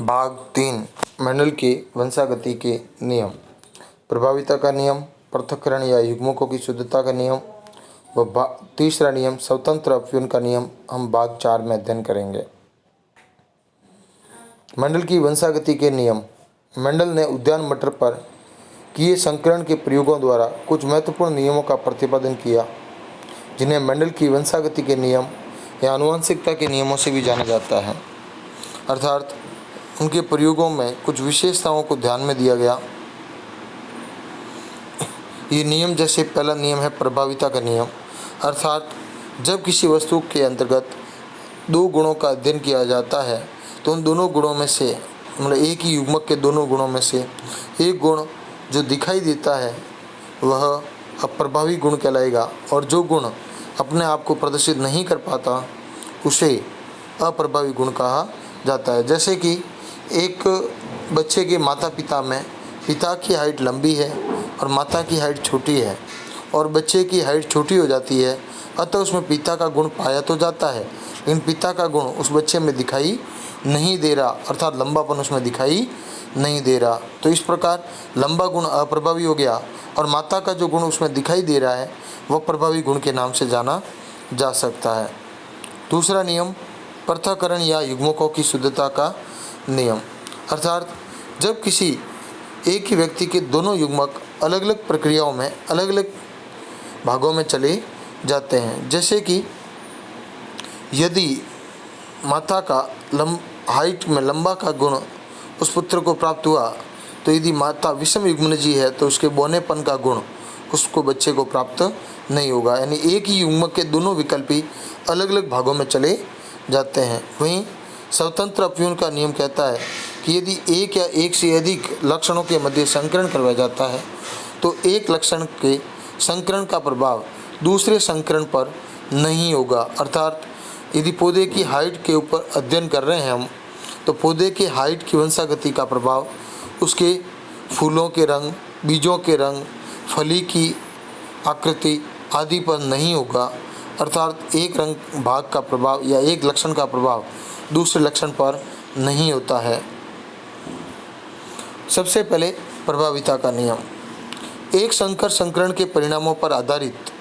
भाग 3 मेंडल के वंशागति के नियम। प्रभाविता का नियम, पृथक्करण या युग्मकों की शुद्धता का नियम व तीसरा नियम स्वतंत्र अपव्यय का नियम हम भाग 4 में अध्ययन करेंगे। मेंडल की वंशागति के नियम। मेंडल ने उद्यान मटर पर किए संकरण के प्रयोगों द्वारा कुछ महत्वपूर्ण नियमों का प्रतिपादन किया, जिन्हें मेंडल की वंशागति के नियम या आनुवंशिकता के नियमों से भी जाना जाता है। अर्थात उनके प्रयोगों में कुछ विशेषताओं को ध्यान में दिया गया। ये नियम जैसे पहला नियम है प्रभाविता का नियम, अर्थात जब किसी वस्तु के अंतर्गत दो गुणों का अध्ययन किया जाता है तो उन दोनों गुणों में से मतलब एक ही युग्मक के दोनों गुणों में से एक गुण जो दिखाई देता है वह अप्रभावी गुण कहलाएगा, और जो गुण अपने आप को प्रदर्शित नहीं कर पाता उसे अप्रभावी गुण कहा जाता है। जैसे कि एक बच्चे के माता पिता में पिता की हाइट लंबी है और माता की हाइट छोटी है, और बच्चे की हाइट छोटी हो जाती है, अतः उसमें पिता का गुण पाया तो जाता है, लेकिन पिता का गुण उस बच्चे में दिखाई नहीं दे रहा, अर्थात लंबापन उसमें दिखाई नहीं दे रहा। तो इस प्रकार लंबा गुण अप्रभावी हो गया और माता का जो गुण उसमें दिखाई दे रहा है वह प्रभावी गुण के नाम से जाना जा सकता है। दूसरा नियम पृथक्करण या युग्मकों की शुद्धता का नियम, अर्थात जब किसी एक ही व्यक्ति के दोनों युग्मक अलग अलग प्रक्रियाओं में अलग अलग भागों में चले जाते हैं। जैसे कि यदि माता का हाइट में लंबा का गुण उस पुत्र को प्राप्त हुआ, तो यदि माता विषम युग्मनजी है तो उसके बौनेपन का गुण उसको बच्चे को प्राप्त नहीं होगा। यानी एक ही युग्मक के दोनों विकल्पी अलग अलग भागों में चले जाते हैं। वहीं स्वतंत्र अपव्यय का नियम कहता है कि यदि एक या एक से अधिक लक्षणों के मध्य संकरण करवाया जाता है तो एक लक्षण के संकरण का प्रभाव दूसरे संकरण पर नहीं होगा। अर्थात यदि पौधे की हाइट के ऊपर अध्ययन कर रहे हैं हम, तो पौधे के हाइट की वंशागति का प्रभाव उसके फूलों के रंग, बीजों के रंग, फली की आकृति आदि पर नहीं होगा। अर्थात एक रंग भाग का प्रभाव या एक लक्षण का प्रभाव दूसरे लक्षण पर नहीं होता है। सबसे पहले प्रभाविता का नियम। एक संकर संकरण के परिणामों पर आधारित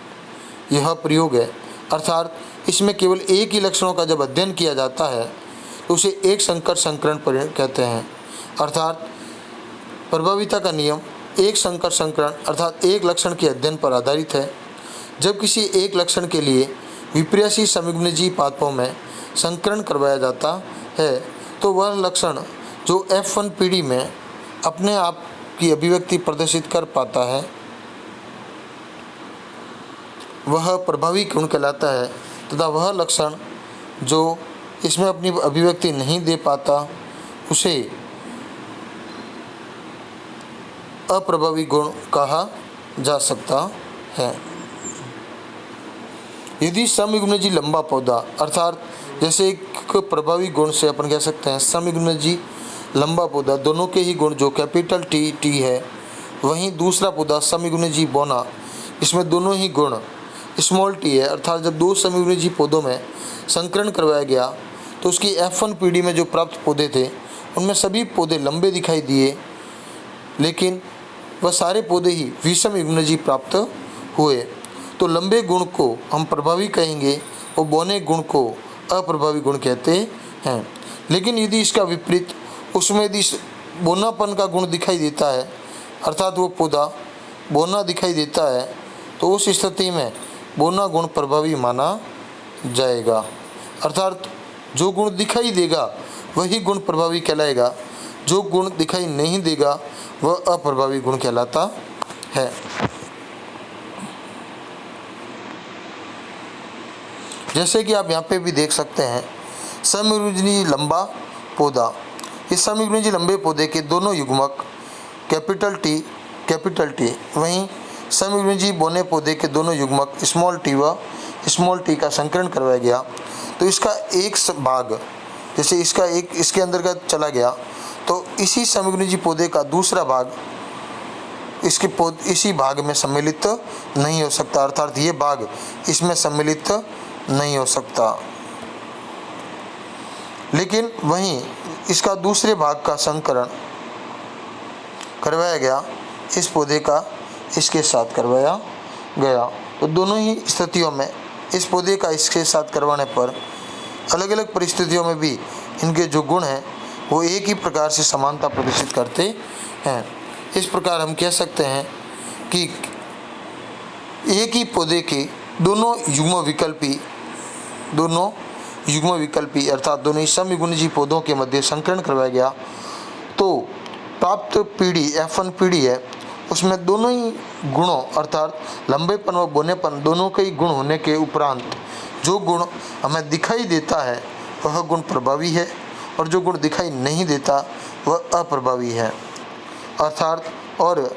यह प्रयोग है, अर्थात इसमें केवल एक ही लक्षणों का जब अध्ययन किया जाता है तो उसे एक संकर संकरण कहते हैं। अर्थात प्रभाविता का नियम एक संकर संकरण अर्थात एक लक्षण के अध्ययन पर आधारित है। जब किसी एक लक्षण के लिए विपर्यासी समयुग्मनजी पादपों में संकरण करवाया जाता है तो वह लक्षण जो F1 पीढ़ी में अपने आप की अभिव्यक्ति प्रदर्शित कर पाता है वह प्रभावी गुण कहलाता है, तथा वह लक्षण जो इसमें अपनी अभिव्यक्ति नहीं दे पाता उसे अप्रभावी गुण कहा जा सकता है। यदि समयुग्मनजी लंबा पौधा, अर्थात जैसे एक प्रभावी गुण से अपन कह सकते हैं समयुग्मनजी लंबा पौधा, दोनों के ही गुण जो कैपिटल टी है, वहीं दूसरा पौधा समयुग्मनजी बौना, इसमें दोनों ही गुण स्मॉल टी है। अर्थात जब दो समयुग्मनजी पौधों में संकरण करवाया गया तो उसकी F1 पीढ़ी में जो प्राप्त पौधे थे उनमें सभी पौधे लंबे दिखाई दिए, लेकिन वह सारे पौधे ही विषम युग्मनजी प्राप्त हुए। तो लंबे गुण को हम प्रभावी कहेंगे और बौने गुण को अप्रभावी गुण कहते हैं। लेकिन यदि इसका विपरीत उसमें यदि बौनापन का गुण दिखाई देता है, अर्थात वो पौधा बौना दिखाई देता है, तो उस स्थिति में बौना गुण प्रभावी माना जाएगा। अर्थात जो गुण दिखाई देगा वही गुण प्रभावी कहलाएगा, जो गुण दिखाई नहीं देगा वह अप्रभावी गुण कहलाता है। जैसे कि आप यहाँ पे भी देख सकते हैं समयुग्मनजी लंबा पौधा। इस समयुग्मनजी लंबे पौधे के दोनों युग्मक कैपिटल टी, वहीं समयुग्मनजी बौने पौधे के दोनों युग्मक स्मॉल टी व स्मॉल टी का संकरण करवाया गया, तो इसका एक भाग जैसे इसका एक इसके अंतर्गत चला गया तो इसी समयुग्मनजी पौधे का दूसरा भाग इसी भाग में सम्मिलित नहीं हो सकता। अर्थात ये भाग इसमें सम्मिलित नहीं हो सकता। लेकिन वहीं इसका दूसरे भाग का संकरण करवाया गया, इस पौधे का इसके साथ करवाया गया। तो दोनों ही स्थितियों में इस पौधे का इसके साथ करवाने पर अलग अलग परिस्थितियों में भी इनके जो गुण हैं वो एक ही प्रकार से समानता प्रदर्शित करते हैं। इस प्रकार हम कह सकते हैं कि एक ही पौधे के दोनों युग्म विकल्पी अर्थात दोनों ही समयुग्मजी पौधों के मध्य संकरण करवाया गया, तो प्राप्त पीढ़ी F1 पीढ़ी है उसमें दोनों ही गुणों अर्थात लंबेपन व बोनेपन दोनों के ही गुण होने के उपरांत जो गुण हमें दिखाई देता है वह गुण प्रभावी है और जो गुण दिखाई नहीं देता वह अप्रभावी है। अर्थात और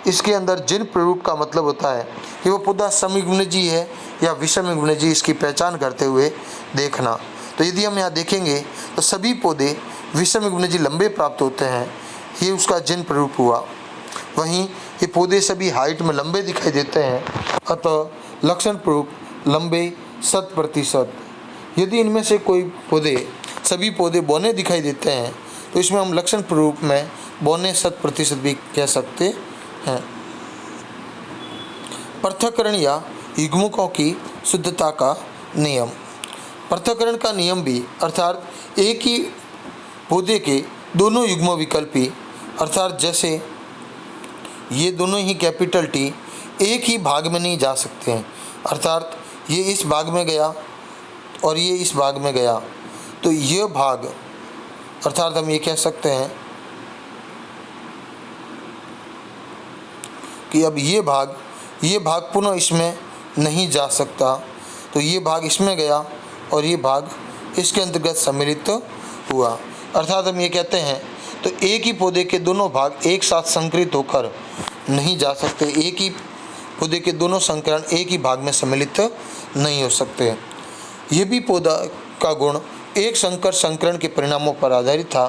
इसके अंदर जिन प्ररूप का मतलब होता है कि वह पौधा समयुग्मजी है या विषमयुग्मजी, इसकी पहचान करते हुए देखना। तो यदि हम यहाँ देखेंगे तो सभी पौधे विषमयुग्मजी लंबे प्राप्त होते हैं, ये उसका जिन प्ररूप हुआ। वहीं ये पौधे सभी हाइट में लंबे दिखाई देते हैं, अतः लक्षण प्ररूप लंबे 100%। यदि इनमें से कोई सभी पौधे बौने दिखाई देते हैं तो इसमें हम लक्षण प्ररूप में बौने 100% भी कह सकते हैं। पृथक्करण या युग्मकों की शुद्धता का नियम। पृथक्करण का नियम भी अर्थात एक ही पौधे के दोनों युग्म विकल्पी अर्थात जैसे ये दोनों ही कैपिटल T एक ही भाग में नहीं जा सकते हैं, अर्थात ये इस भाग में गया और ये इस भाग में गया, तो यह भाग अर्थात हम ये कह सकते हैं कि अब ये भाग पुनः इसमें नहीं जा सकता, तो ये भाग इसमें गया और ये भाग इसके अंतर्गत सम्मिलित हुआ। अर्थात हम ये कहते हैं तो एक ही पौधे के दोनों भाग एक साथ संकरित होकर नहीं जा सकते, एक ही पौधे के दोनों संकरण एक ही भाग में सम्मिलित नहीं हो सकते। ये भी पौधा का गुण एक संकर संकरण के परिणामों पर आधारित था,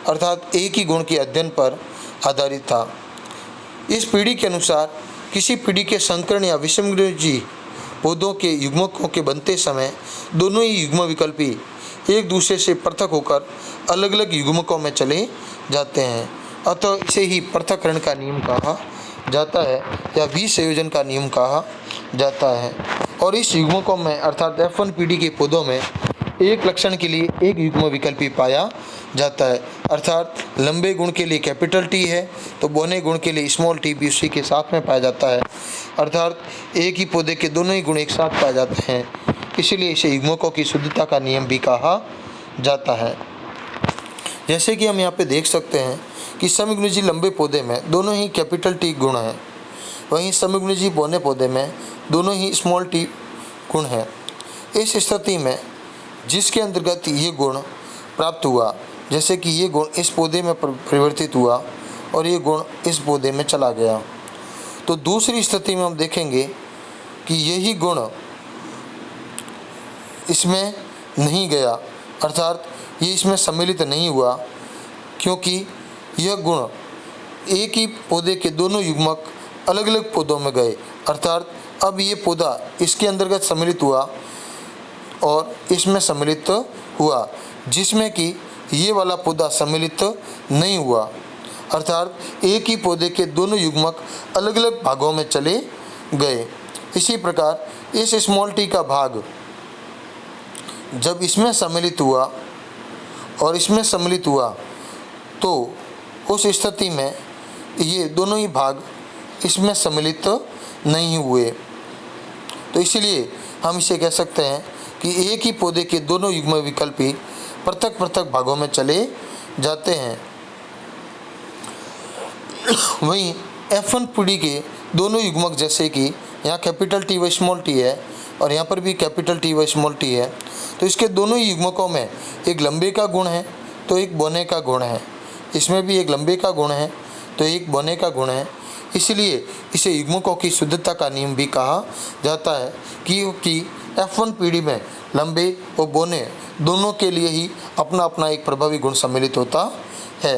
अर्थात एक ही गुण के अध्ययन पर आधारित था। इस पीढ़ी के अनुसार किसी पीढ़ी के संकरण या विषमयुग्मजी पौधों के युग्मकों के बनते समय दोनों ही युग्म विकल्पी एक दूसरे से पृथक होकर अलग अलग युग्मकों में चले जाते हैं, अतः इसे ही पृथक्करण का नियम कहा जाता है या विसंयोजन का नियम कहा जाता है। और इस युग्मकों में अर्थात F1 पीढ़ी के पौधों में एक लक्षण के लिए एक युग्म विकल्पी पाया जाता है, अर्थात लंबे गुण के लिए कैपिटल T है तो बौने गुण के लिए स्मॉल t भी उसी के साथ में पाया जाता है, अर्थात एक ही पौधे के दोनों ही गुण एक साथ पाए जाते हैं, इसीलिए इसे युग्मकों की शुद्धता का नियम भी कहा जाता है। जैसे कि हम यहाँ पे देख सकते हैं कि समयुग्मजी लंबे पौधे में दोनों ही कैपिटल T गुण हैं, वहीं समयुग्मजी बौने पौधे में दोनों ही स्मॉल t गुण हैं। इस स्थिति में जिसके अंतर्गत ये गुण प्राप्त हुआ, जैसे कि ये गुण इस पौधे में परिवर्तित हुआ और ये गुण इस पौधे में चला गया, तो दूसरी स्थिति में हम देखेंगे कि यही गुण इसमें नहीं गया, अर्थात ये इसमें सम्मिलित नहीं हुआ, क्योंकि यह गुण एक ही पौधे के दोनों युग्मक अलग अलग पौधों में गए, अर्थात अब ये पौधा इसके अंतर्गत सम्मिलित हुआ और इसमें सम्मिलित हुआ, जिसमें कि ये वाला पौधा सम्मिलित नहीं हुआ, अर्थात एक ही पौधे के दोनों युग्मक अलग अलग भागों में चले गए। इसी प्रकार इस स्मॉल t का भाग जब इसमें सम्मिलित हुआ और इसमें सम्मिलित हुआ तो उस स्थिति में ये दोनों ही भाग इसमें सम्मिलित नहीं हुए, तो इसीलिए हम इसे कह सकते हैं कि एक ही पौधे के दोनों युग्म विकल्पी पृथक पृथक भागों में चले जाते हैं। वहीं F1 पीढ़ी के दोनों युग्मक जैसे कि यहाँ कैपिटल T व स्मॉल t है और यहाँ पर भी कैपिटल T व स्मॉल t है, तो इसके दोनों ही युग्मकों में एक लंबे का गुण है तो एक बौने का गुण है, इसमें भी एक लंबे का गुण है तो एक बौने का गुण है, इसलिए इसे युग्मकों की शुद्धता का नियम भी कहा जाता है क्योंकि F1 पीढ़ी में लंबे और बौने दोनों के लिए ही अपना अपना एक प्रभावी गुण सम्मिलित होता है।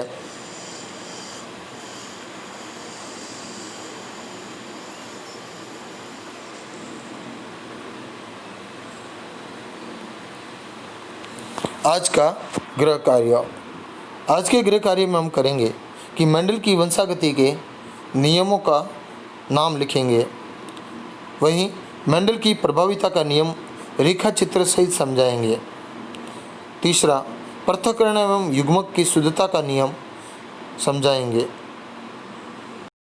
आज का गृह कार्य। आज के गृह कार्य में हम करेंगे कि मेंडल की वंशागति के नियमों का नाम लिखेंगे। वहीं मेंडल की प्रभाविता का नियम रेखा चित्र सहित समझाएंगे। तीसरा, पृथक्करण एवं युग्मक की शुद्धता का नियम समझाएंगे।